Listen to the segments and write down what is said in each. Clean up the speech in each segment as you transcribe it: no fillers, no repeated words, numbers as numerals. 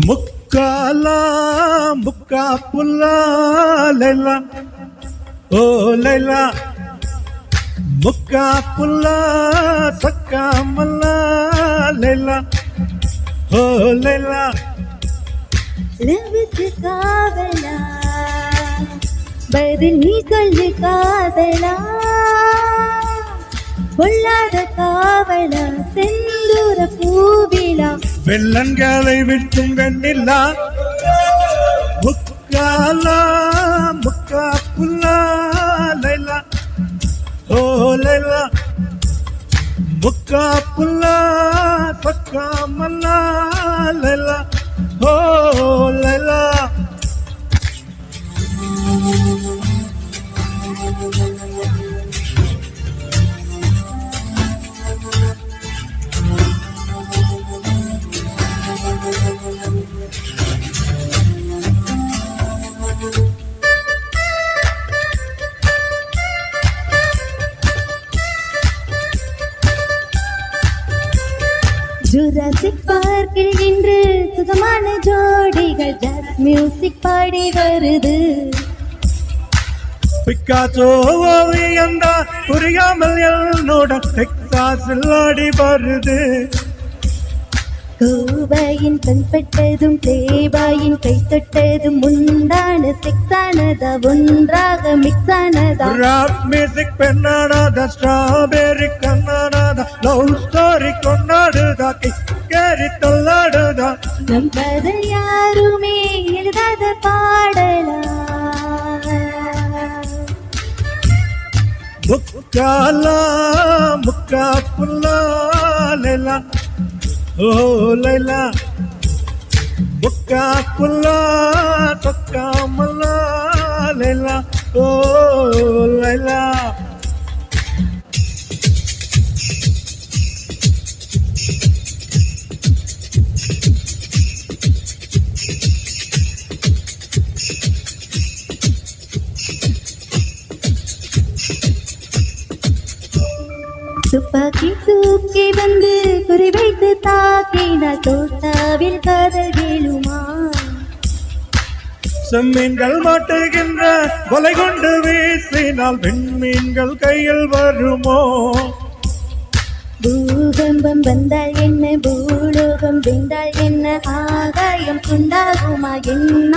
முக்காலா முக்கா புல்லா லைலா ஓ லைலா முக்கா புல்லா சக்கா மல்லா லைலா ஓ லைலா லவ்வுக்கு காவலா பதில் நீ சொல்லு காதலா பொல்லாத காவலா செந்தூர பூவிலா வெள்ளங்களை விட்டும் வெண்ணில்லா முக்காலா முக்கா புல்லா லைலா ஓ லைலா முக்கா புல்லா சக்கா மல்லா லைலா ஓ லைலா ஜுராசிக் பார்க்கில் இன்று சுகமான ஜோடிகள் ஜாஸ் மியூசிக் பாடி வருது. பிக்காசோ ஓவியந்தா புரியாமல் என்னோட டெக்சாஸில் ஆடி வருது. கோபாயின் கண்பட்டதும் தேபாயின் கை தொட்டதும் முந்தான செக்ஸானதா ஒன்றாக மிக்ஸானதா ராப் மியூசிக் பெண்ணானதா ஸ்ட்ராபெரி கண்ணானதா லவ் ஸ்டோரி கொண்டாடுதா கேரி தள்ளாடுதா நம் காதல் யாருமே எழுதாத பாடலா முக்காலா முக்கா புல்லா லைலா ஓ லைலா முக்கா புல்லா சக்கா மல்லா லைலா ஓ லைலா துப்பாக்கி தூக்கி வந்து குறிவைத்து தாக்கினால் தோட்டாவில் காதல் வேலுமா செம்மீன்கள் மாட்டுகின்ற கொலை கொண்டு வீசினால் விண்மீன்கள் கையில் வருமோ பூகம்பம் வந்தால் என்ன பூலோகம் வெந்தால் என்ன ஆகாயம் உண்டாகுமா என்ன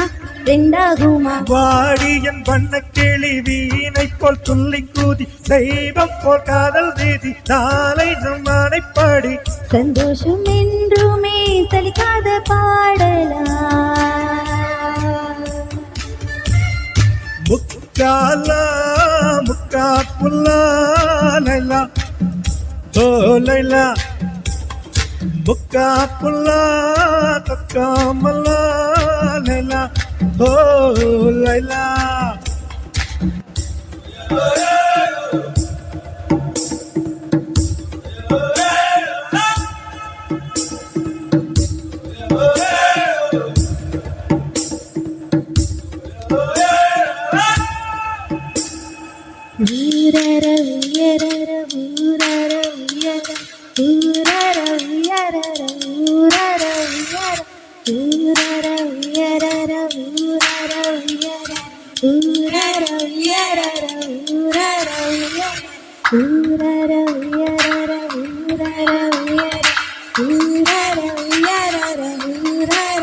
ரெண்டாகுமா வாடியன் வண்ண கிளி வீணை போல் துள்ளி கூதி தெய்வம் போல் காதல் வீதி நாளை நம்மனை பாடி சந்தோஷம் என்றுமே சலிக்காத பாடலா முக்காலா முக்கா புல்லா லைலா ஓ லைலா முக்கா புல்லா தக்கா மல்லா லைலா ஓ லைலா ஊரர உயரர ஊரர உயர ஊரர உயரர ஊரர உயர ஊரர உயரர ஊரர உயர ஊரர உயரர ஊரர உயர ஊரர உயரர ஊரர உயர ஊரர உயரர ஊரர